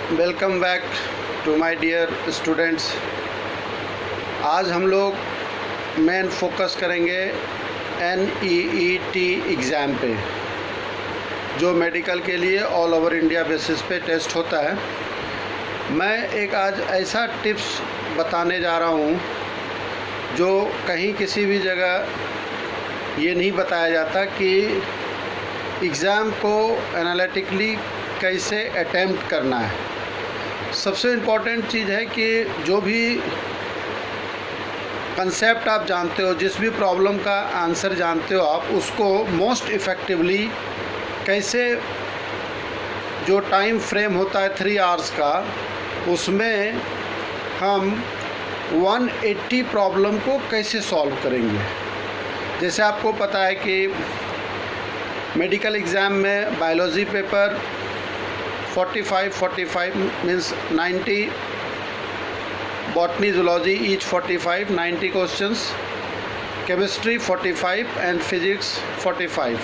Welcome back to my dear students. आज हम लोग मेन फोकस करेंगे NEET एग्ज़ाम पे, जो मेडिकल के लिए ऑल ओवर इंडिया बेसिस पे टेस्ट होता है। मैं एक आज ऐसा टिप्स बताने जा रहा हूँ जो कहीं किसी भी जगह ये नहीं बताया जाता कि एग्ज़ाम को एनालिटिकली कैसे अटेम्प्ट करना है। सबसे इम्पॉर्टेंट चीज़ है कि जो भी कंसेप्ट आप जानते हो, जिस भी प्रॉब्लम का आंसर जानते हो आप, उसको मोस्ट इफ़ेक्टिवली कैसे, जो टाइम फ्रेम होता है 3 आवर्स का, उसमें हम 180 प्रॉब्लम को कैसे सॉल्व करेंगे। जैसे आपको पता है कि मेडिकल एग्ज़ाम में biology paper 45 means 90, botany zoology each 45, 90 questions, chemistry 45 and physics 45।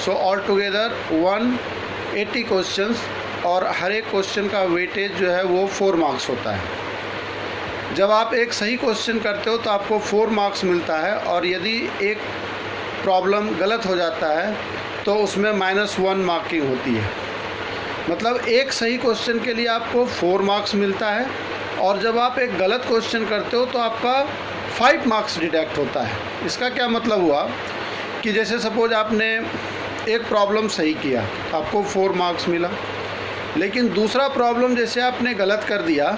So all together 180 questions, और हर एक क्वेश्चन का वेटेज जो है वो 4 मार्क्स होता है। जब आप एक सही क्वेश्चन करते हो तो आपको 4 मार्क्स मिलता है, और यदि एक प्रॉब्लम गलत हो जाता है तो उसमें -1 मार्किंग होती है। मतलब एक सही क्वेश्चन के लिए आपको 4 मार्क्स मिलता है, और जब आप एक गलत क्वेश्चन करते हो तो आपका 5 मार्क्स डिडक्ट होता है। इसका क्या मतलब हुआ कि जैसे सपोज आपने एक प्रॉब्लम सही किया, आपको 4 मार्क्स मिला, लेकिन दूसरा प्रॉब्लम जैसे आपने गलत कर दिया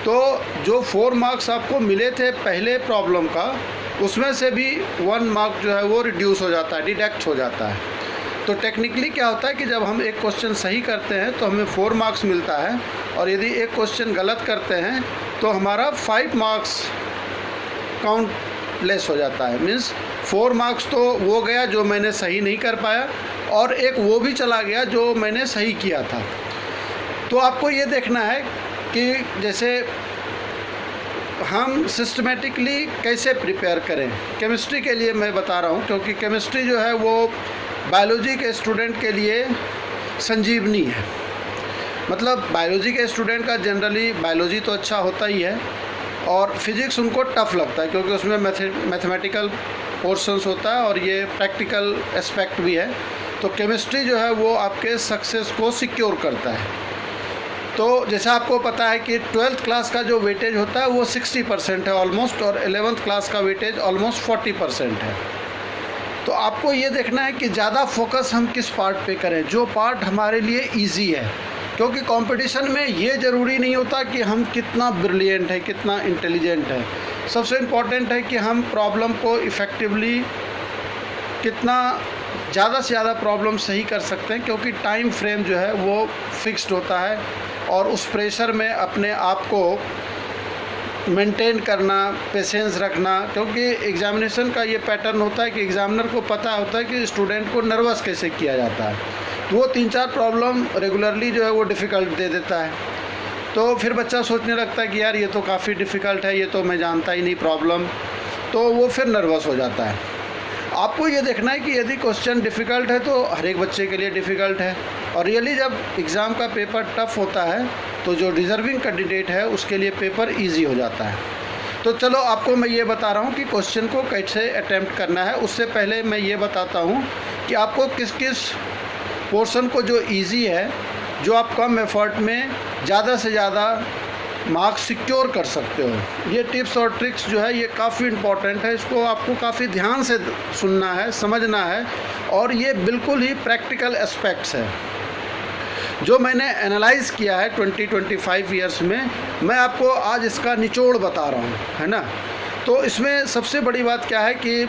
तो जो 4 मार्क्स आपको मिले थे पहले प्रॉब्लम का, उसमें से भी 1 मार्क जो है वो रिड्यूस हो जाता है, डिडक्ट हो जाता है। तो टेक्निकली क्या होता है कि जब हम एक क्वेश्चन सही करते हैं तो हमें 4 मार्क्स मिलता है, और यदि एक क्वेश्चन गलत करते हैं तो हमारा 5 मार्क्स काउंट लेस हो जाता है। मीन्स 4 मार्क्स तो वो गया जो मैंने सही नहीं कर पाया, और एक वो भी चला गया जो मैंने सही किया था। तो आपको ये देखना है कि जैसे हम सिस्टमेटिकली कैसे प्रिपेयर करें। केमिस्ट्री के लिए मैं बता रहा हूँ, क्योंकि केमिस्ट्री जो है वो बायोलॉजी के स्टूडेंट के लिए संजीवनी है। मतलब बायोलॉजी के स्टूडेंट का जनरली बायोलॉजी तो अच्छा होता ही है, और फिज़िक्स उनको टफ़ लगता है क्योंकि उसमें मैथमेटिकल पोर्शंस होता है और ये प्रैक्टिकल एस्पेक्ट भी है। तो केमिस्ट्री जो है वो आपके सक्सेस को सिक्योर करता है। तो जैसा आपको पता है कि 12th क्लास का जो वेटेज होता है वो 60% है ऑलमोस्ट, और 11th क्लास का वेटेज ऑलमोस्ट 40% है। तो आपको ये देखना है कि ज़्यादा फोकस हम किस पार्ट पे करें, जो पार्ट हमारे लिए इजी है। क्योंकि कंपटीशन में ये ज़रूरी नहीं होता कि हम कितना ब्रिलियंट है, कितना इंटेलिजेंट है। सबसे इम्पॉर्टेंट है कि हम प्रॉब्लम को इफ़ेक्टिवली कितना ज़्यादा से ज़्यादा प्रॉब्लम सही कर सकते हैं, क्योंकि टाइम फ्रेम जो है वो फिक्स्ड होता है, और उस प्रेशर में अपने आप को मेंटेन करना, पेशेंस रखना। क्योंकि एग्ज़ामिनेशन का ये पैटर्न होता है कि एग्ज़ामिनर को पता होता है कि स्टूडेंट को नर्वस कैसे किया जाता है, तो वो 3-4 प्रॉब्लम रेगुलरली जो है वो डिफ़िकल्ट दे देता है। तो फिर बच्चा सोचने लगता है कि यार ये तो काफ़ी डिफ़िकल्ट है, ये तो मैं जानता ही नहीं प्रॉब्लम, तो वो फिर नर्वस हो जाता है। आपको ये देखना है कि यदि क्वेश्चन डिफ़िकल्ट है तो हर एक बच्चे के लिए डिफ़िकल्ट है, और रियली जब एग्ज़ाम का पेपर टफ़ होता है तो जो डिज़र्विंग कैंडिडेट है उसके लिए पेपर इजी हो जाता है। तो चलो आपको मैं ये बता रहा हूँ कि क्वेश्चन को कैसे अटेम्प्ट करना है। उससे पहले मैं ये बताता हूँ कि आपको किस किस पोर्शन को जो ईजी है, जो आप कम एफर्ट में ज़्यादा से ज़्यादा मार्क्स सिक्योर कर सकते हो। ये टिप्स और ट्रिक्स जो है ये काफ़ी इम्पॉर्टेंट है, इसको आपको काफ़ी ध्यान से सुनना है, समझना है, और ये बिल्कुल ही प्रैक्टिकल एस्पेक्ट्स है जो मैंने एनालाइज़ किया है 20-25 ईयर्स में। मैं आपको आज इसका निचोड़ बता रहा हूँ, है ना। तो इसमें सबसे बड़ी बात क्या है कि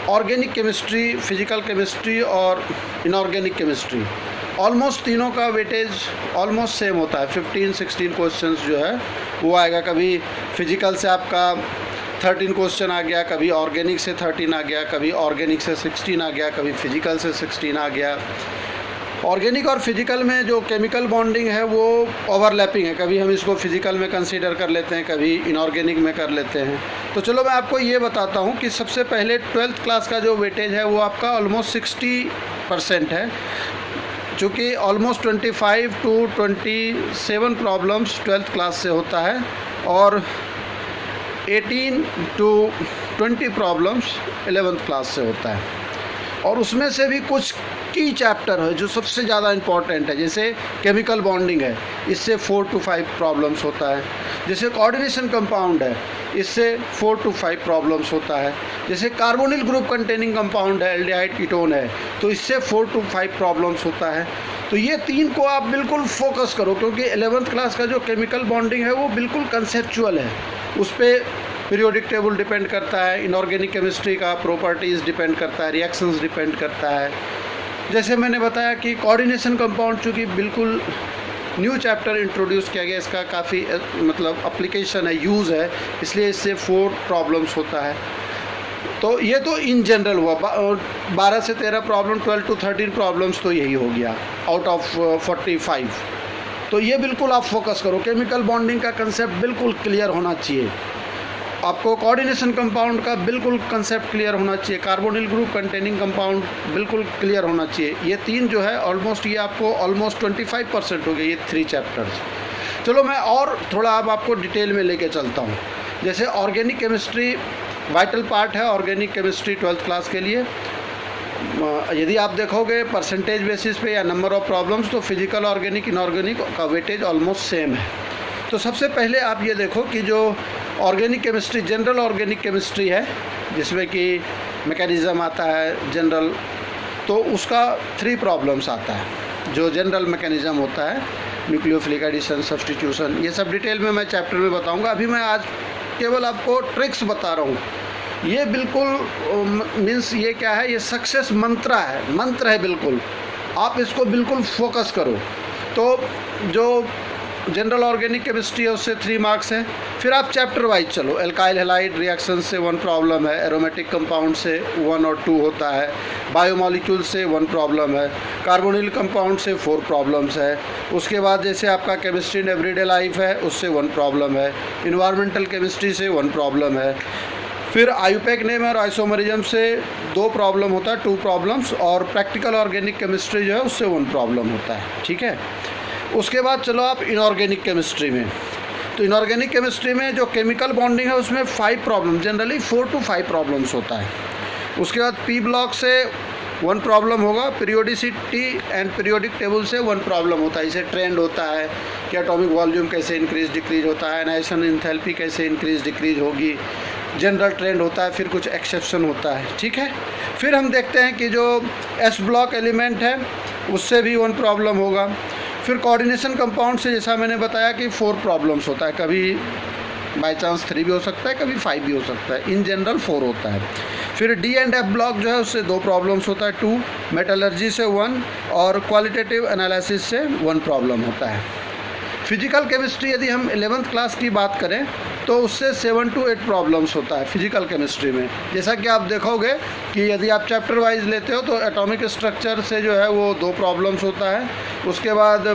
ऑर्गेनिक केमिस्ट्री, फिज़िकल केमिस्ट्री और इनऑर्गेनिक केमिस्ट्री, ऑलमोस्ट तीनों का वेटेज ऑलमोस्ट सेम होता है। 15-16 क्वेश्चंस जो है वो आएगा। कभी फिज़िकल से आपका 13 क्वेश्चन आ गया, कभी ऑर्गेनिक से 13 आ गया, कभी ऑर्गेनिक से 16 आ गया, कभी फिज़िकल से 16 आ गया। ऑर्गेनिक और फिज़िकल में जो केमिकल बॉन्डिंग है वो ओवरलैपिंग है, कभी हम इसको फिज़िकल में कंसीडर कर लेते हैं, कभी इनऑर्गेनिक में कर लेते हैं। तो चलो मैं आपको ये बताता हूँ कि सबसे पहले 12th क्लास का जो वेटेज है वो आपका ऑलमोस्ट 60% है। चूँकि almost 25 to 27 problems 12th class से होता है और 18 to 20 प्रॉब्लम्स 11th क्लास से होता है, और उसमें से भी कुछ की चैप्टर है जो सबसे ज़्यादा इम्पॉर्टेंट है। जैसे केमिकल बॉन्डिंग है, इससे 4 to 5 प्रॉब्लम्स होता है। जैसे कोऑर्डिनेशन कंपाउंड है, इससे 4 to 5 प्रॉब्लम्स होता है। जैसे कार्बोनिल ग्रुप कंटेनिंग कंपाउंड है, एल्डिहाइड कीटोन है, तो इससे 4 to 5 प्रॉब्लम्स होता है। तो ये 3 को आप बिल्कुल फोकस करो, क्योंकि 11th क्लास का जो केमिकल बॉन्डिंग है वो बिल्कुल कंसेप्चुअल है। उस पर पीरियोडिक टेबल डिपेंड करता है, इनऑर्गेनिक केमिस्ट्री का प्रॉपर्टीज़ डिपेंड करता है, रिएक्शंस डिपेंड करता है। जैसे मैंने बताया कि कोऑर्डिनेशन कंपाउंड चूँकि बिल्कुल न्यू चैप्टर इंट्रोड्यूस किया गया, इसका काफ़ी मतलब एप्लीकेशन है, यूज़ है, इसलिए इससे 4 प्रॉब्लम्स होता है। तो ये तो इन जनरल हुआ, 12 से 13 प्रॉब्लम, 12 to 13 प्रॉब्लम्स तो यही हो गया आउट ऑफ 45। तो ये बिल्कुल आप फोकस करो, केमिकल बॉन्डिंग का कंसेप्ट बिल्कुल क्लियर होना चाहिए आपको, कोऑर्डिनेशन कंपाउंड का बिल्कुल कंसेप्ट क्लियर होना चाहिए, कार्बोनिल ग्रुप कंटेनिंग कंपाउंड बिल्कुल क्लियर होना चाहिए। ये 3 जो है ऑलमोस्ट, ये आपको ऑलमोस्ट 25% हो गए ये 3 चैप्टर्स। चलो मैं और थोड़ा अब आपको डिटेल में लेके चलता हूँ। जैसे ऑर्गेनिक केमिस्ट्री वाइटल पार्ट है, ऑर्गेनिक केमिस्ट्री 12th क्लास के लिए। यदि आप देखोगे परसेंटेज बेसिस पे या नंबर ऑफ प्रॉब्लम्स, तो फिजिकल, ऑर्गेनिक, इनऑर्गेनिक का वेटेज ऑलमोस्ट सेम है। तो सबसे पहले आप ये देखो कि जो organic chemistry, general organic chemistry है, जिसमें कि मैकेनिज़्म आता है जनरल, तो उसका 3 प्रॉब्लम्स आता है। जो जनरल मैकेनिज़्म होता है, न्यूक्लियोफिलिक एडिशन, सब्स्टिट्यूशन, ये सब डिटेल में मैं चैप्टर में बताऊंगा। अभी मैं आज केवल आपको ट्रिक्स बता रहा हूँ। ये बिल्कुल मीन्स ये क्या है, ये सक्सेस मंत्र है बिल्कुल, आप इसको बिल्कुल फोकस करो। तो जो जनरल ऑर्गेनिक केमिस्ट्री है उससे 3 मार्क्स है। फिर आप चैप्टर वाइज चलो, एल्काइल हैलाइड रिएक्शन से 1 प्रॉब्लम है, एरोमेटिक कंपाउंड से 1 और 2 होता है, बायोमॉलिक्यूल से 1 प्रॉब्लम है, कार्बोनिल कंपाउंड से 4 प्रॉब्लम्स है। उसके बाद जैसे आपका केमिस्ट्री इन एवरीडे लाइफ है, उससे 1 प्रॉब्लम है, इन्वायरमेंटल केमिस्ट्री से 1 प्रॉब्लम है। फिर आयुपेक नेम और आइसोमरिज्म से 2 प्रॉब्लम होता है, 2 प्रॉब्लम्स, और प्रैक्टिकल ऑर्गेनिक केमिस्ट्री जो है उससे 1 प्रॉब्लम होता है, ठीक है। उसके बाद चलो आप इनऑर्गेनिक केमिस्ट्री में। तो इनऑर्गेनिक केमिस्ट्री में जो केमिकल बॉन्डिंग है उसमें 5 प्रॉब्लम, जनरली 4 to 5 प्रॉब्लम्स होता है। उसके बाद पी ब्लॉक से 1 प्रॉब्लम होगा, पीरियोडिसिटी एंड पीरियोडिक टेबल से 1 प्रॉब्लम होता है। इसे ट्रेंड होता है कि एटॉमिक वॉल्यूम कैसे इंक्रीज डिक्रीज होता है, एनाइजेशन एंथैल्पी कैसे इंक्रीज डिक्रीज होगी, जनरल ट्रेंड होता है, फिर कुछ एक्सेप्शन होता है, ठीक है। फिर हम देखते हैं कि जो एस ब्लॉक एलिमेंट है उससे भी 1 प्रॉब्लम होगा। फिर कोऑर्डिनेशन कंपाउंड से जैसा मैंने बताया कि 4 प्रॉब्लम्स होता है, कभी बाई चांस 3 भी हो सकता है, कभी 5 भी हो सकता है, इन जनरल 4 होता है। फिर डी एंड एफ ब्लॉक जो है उससे 2 प्रॉब्लम्स होता है, 2, मेटलर्जी से 1 और क्वालिटेटिव एनालिसिस से 1 प्रॉब्लम होता है। फिजिकल केमिस्ट्री यदि हम 11th क्लास की बात करें तो उससे 7 to 8 प्रॉब्लम्स होता है फिजिकल केमिस्ट्री में। जैसा कि आप देखोगे कि यदि आप चैप्टर वाइज लेते हो तो एटॉमिक स्ट्रक्चर से जो है वो 2 प्रॉब्लम्स होता है। उसके बाद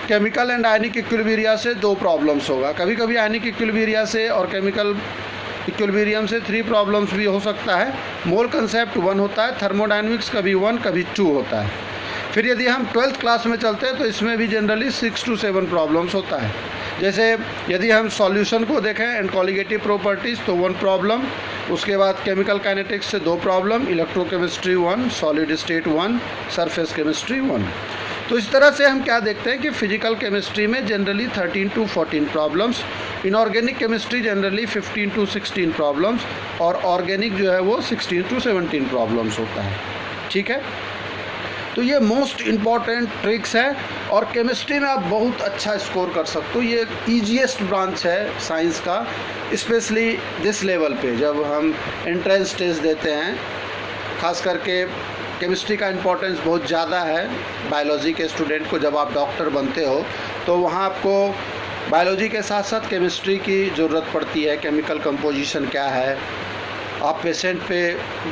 केमिकल एंड आयनिक इक्विलिब्रियम से 2 प्रॉब्लम्स होगा, कभी कभी आयनिक इक्विलिब्रियम से और केमिकल इक्विलिब्रियम से 3 प्रॉब्लम्स भी हो सकता है। मोल कंसेप्ट 1 होता है, थर्मोडायनेमिक्स कभी 1 कभी 2 होता है। फिर यदि हम 12th क्लास में चलते हैं तो इसमें भी जनरली 6 to 7 प्रॉब्लम्स होता है। जैसे यदि हम सॉल्यूशन को देखें एंड कॉलिगेटिव प्रॉपर्टीज़ तो 1 प्रॉब्लम, उसके बाद केमिकल काइनेटिक्स से 2 problem, electrochemistry 1, solid state 1, surface chemistry 1। तो इस तरह से हम क्या देखते हैं कि फिजिकल केमिस्ट्री में generally 13 to 14 problems, inorganic chemistry generally 15 to 16 problems, और ऑर्गेनिक जो है वो 16 to 17 प्रॉब्लम्स होता है, ठीक है। तो ये मोस्ट इम्पॉर्टेंट ट्रिक्स है और केमिस्ट्री में आप बहुत अच्छा स्कोर कर सकते हो। ये ईजीएस्ट ब्रांच है साइंस का, स्पेशली दिस लेवल पे जब हम एंट्रेंस टेस्ट देते हैं। खास करके केमिस्ट्री का इम्पोर्टेंस बहुत ज़्यादा है बायोलॉजी के स्टूडेंट को। जब आप डॉक्टर बनते हो तो वहाँ आपको बायोलॉजी के साथ साथ केमिस्ट्री की ज़रूरत पड़ती है, केमिकल कंपोजिशन क्या है, आप पेशेंट पे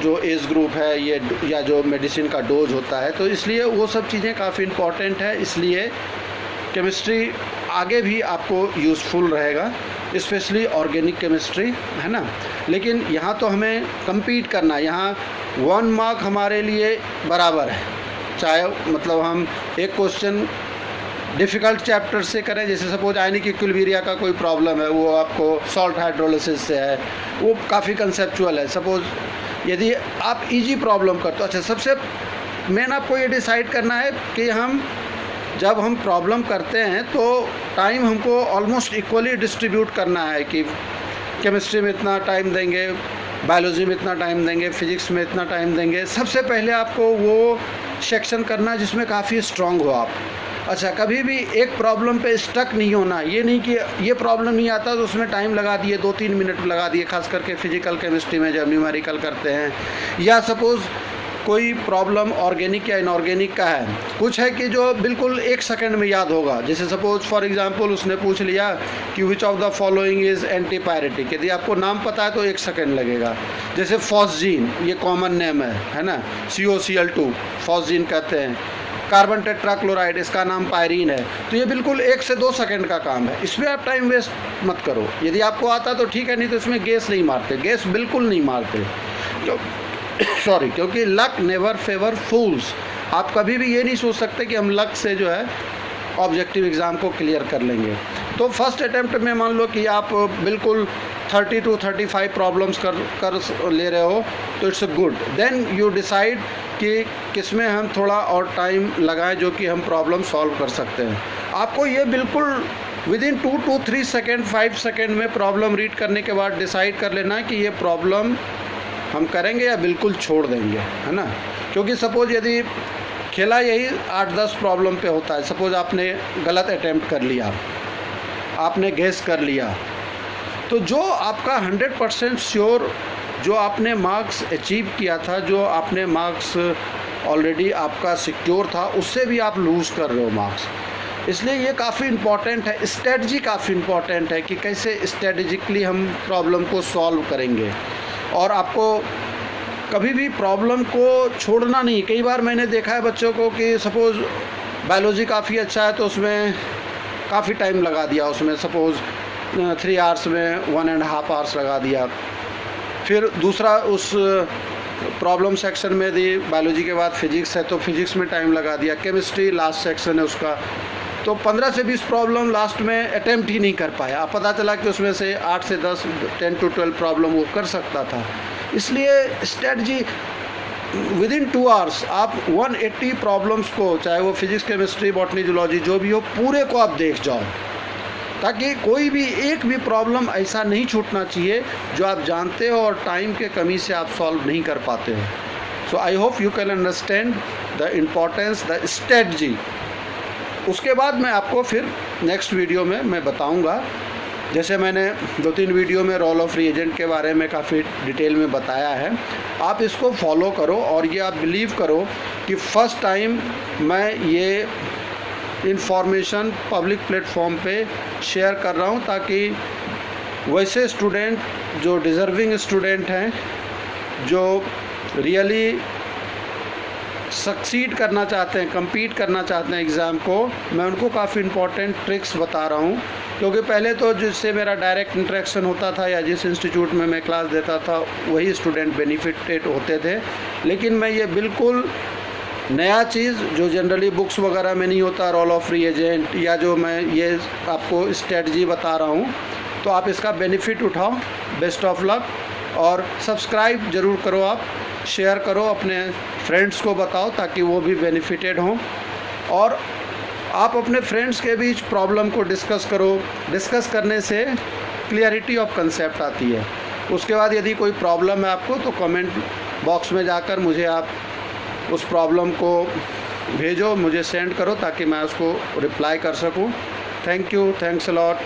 जो एज ग्रुप है ये या जो मेडिसिन का डोज होता है, तो इसलिए वो सब चीज़ें काफ़ी इम्पॉर्टेंट है। इसलिए केमिस्ट्री आगे भी आपको यूज़फुल रहेगा, स्पेशली ऑर्गेनिक केमिस्ट्री, है ना। लेकिन यहाँ तो हमें compete करना है, यहाँ 1 मार्क हमारे लिए बराबर है, चाहे मतलब हम एक क्वेश्चन डिफ़िकल्ट चैप्टर से करें, जैसे सपोज आयनिक इक्विलिब्रिया का कोई प्रॉब्लम है, वो आपको सॉल्ट हाइड्रोलिसिस से है, वो काफ़ी कंसेप्चुअल है। सपोज यदि आप इजी प्रॉब्लम करते हो, अच्छा सबसे मेन आपको ये डिसाइड करना है कि जब हम प्रॉब्लम करते हैं तो टाइम हमको ऑलमोस्ट इक्वली डिस्ट्रीब्यूट करना है कि केमिस्ट्री में इतना टाइम देंगे, बायोलॉजी में इतना टाइम देंगे, फिजिक्स में इतना टाइम देंगे। सबसे पहले आपको वो सेक्शन करना है जिसमें काफ़ी स्ट्रांग हो आप। अच्छा, कभी भी एक प्रॉब्लम पे स्टक नहीं होना, ये नहीं कि ये प्रॉब्लम नहीं आता तो उसमें टाइम लगा दिए, 2-3 मिनट लगा दिए, खास करके फिजिकल केमिस्ट्री में जब न्यूमेरिकल करते हैं। या सपोज़ कोई प्रॉब्लम ऑर्गेनिक या इनऑर्गेनिक का है, कुछ है कि जो बिल्कुल 1 सेकंड में याद होगा। जैसे सपोज फॉर एग्जांपल उसने पूछ लिया कि which of the following is antipyretic, यदि आपको नाम पता है तो 1 सेकंड लगेगा। जैसे फॉस्जीन, ये कॉमन नेम है ना, COCl2 फॉस्जीन कहते हैं। कार्बन टेट्राक्लोराइड, इसका नाम पायरीन है। तो ये बिल्कुल 1 से 2 सेकंड का काम है, इसमें आप टाइम वेस्ट मत करो। यदि आपको आता तो ठीक है, नहीं तो इसमें गैस नहीं मारते, गैस बिल्कुल नहीं मारते सॉरी, क्योंकि लक नेवर फेवर फूल्स। आप कभी भी ये नहीं सोच सकते कि हम लक से जो है ऑब्जेक्टिव एग्ज़ाम को क्लियर कर लेंगे। तो फर्स्ट अटैम्प्ट में मान लो कि आप बिल्कुल 30 to 35 प्रॉब्लम्स कर ले रहे हो, तो it's good. Then you decide कि किसमें हम थोड़ा और टाइम लगाएं जो कि हम प्रॉब्लम सॉल्व कर सकते हैं। आपको ये बिल्कुल विदिन 2 to 3 सेकेंड 5 सेकेंड में प्रॉब्लम रीड करने के बाद डिसाइड कर लेना कि ये प्रॉब्लम हम करेंगे या बिल्कुल छोड़ देंगे, है ना। क्योंकि सपोज़ यदि खेला यही 8-10 प्रॉब्लम पे होता है, सपोज़ आपने गलत अटैम्प्ट कर लिया, आपने गेस कर लिया, तो जो आपका 100% श्योर जो आपने मार्क्स अचीव किया था, जो आपने मार्क्स ऑलरेडी आपका सिक्योर था, उससे भी आप लूज़ कर रहे हो मार्क्स। इसलिए ये काफ़ी इम्पॉर्टेंट है, स्ट्रेटजी काफ़ी इम्पॉर्टेंट है कि कैसे स्ट्रेटेजिकली हम प्रॉब्लम को सॉल्व करेंगे। और आपको कभी भी प्रॉब्लम को छोड़ना नहीं। कई बार मैंने देखा है बच्चों को कि सपोज़ बायोलॉजी काफ़ी अच्छा है तो उसमें काफ़ी टाइम लगा दिया, उसमें सपोज़ 3 आवर्स में 1.5 आवर्स लगा दिया। फिर दूसरा उस प्रॉब्लम सेक्शन में यदि बायोलॉजी के बाद फिजिक्स है तो फिजिक्स में टाइम लगा दिया, केमिस्ट्री लास्ट सेक्शन है उसका, तो 15 से 20 प्रॉब्लम लास्ट में अटैम्प्ट ही नहीं कर पाया। अब पता चला कि उसमें से 8 से 10 10 to 12 प्रॉब्लम वो कर सकता था। इसलिए स्ट्रेटजी विदिन 2 आवर्स आप 180 प्रॉब्लम्स को, चाहे वो फिजिक्स, केमिस्ट्री, बॉटनी, जूलॉजी जो भी हो, पूरे को आप देख जाओ, ताकि कोई भी एक भी प्रॉब्लम ऐसा नहीं छूटना चाहिए जो आप जानते हो और टाइम के कमी से आप सॉल्व नहीं कर पाते हो। So I hope you can understand the importance the strategy. उसके बाद मैं आपको फिर नेक्स्ट वीडियो में मैं बताऊंगा, जैसे मैंने 2-3 वीडियो में रोल ऑफ रिएजेंट के बारे में काफ़ी डिटेल में बताया है। आप इसको फॉलो करो और ये आप बिलीव करो कि फ़र्स्ट टाइम मैं ये इन्फॉर्मेशन पब्लिक प्लेटफॉर्म पे शेयर कर रहा हूँ, ताकि वैसे स्टूडेंट जो डिज़र्विंग स्टूडेंट हैं, जो रियली सक्सीड करना चाहते हैं, compete करना चाहते हैं एग्ज़ाम को, मैं उनको काफ़ी इम्पॉर्टेंट ट्रिक्स बता रहा हूँ। क्योंकि पहले तो जिससे मेरा डायरेक्ट इंटरेक्शन होता था या जिस इंस्टीट्यूट में मैं क्लास देता था वही स्टूडेंट बेनिफिटेड होते थे, लेकिन मैं ये बिल्कुल नया चीज़ जो जनरली बुक्स वगैरह में नहीं होता, रोल ऑफ रिएजेंट, या जो मैं ये आपको स्ट्रेटजी बता रहा हूँ, तो आप इसका बेनिफिट उठाओ। बेस्ट ऑफ लक, और सब्सक्राइब ज़रूर करो, आप शेयर करो, अपने फ्रेंड्स को बताओ ताकि वो भी बेनिफिटेड हों। और आप अपने फ्रेंड्स के बीच प्रॉब्लम को डिस्कस करो, डिस्कस करने से क्लियरिटी ऑफ कंसेप्ट आती है। उसके बाद यदि कोई प्रॉब्लम है आपको तो कमेंट बॉक्स में जाकर मुझे आप उस प्रॉब्लम को भेजो, मुझे सेंड करो ताकि मैं उसको रिप्लाई कर सकूं। Thank you, thanks a lot.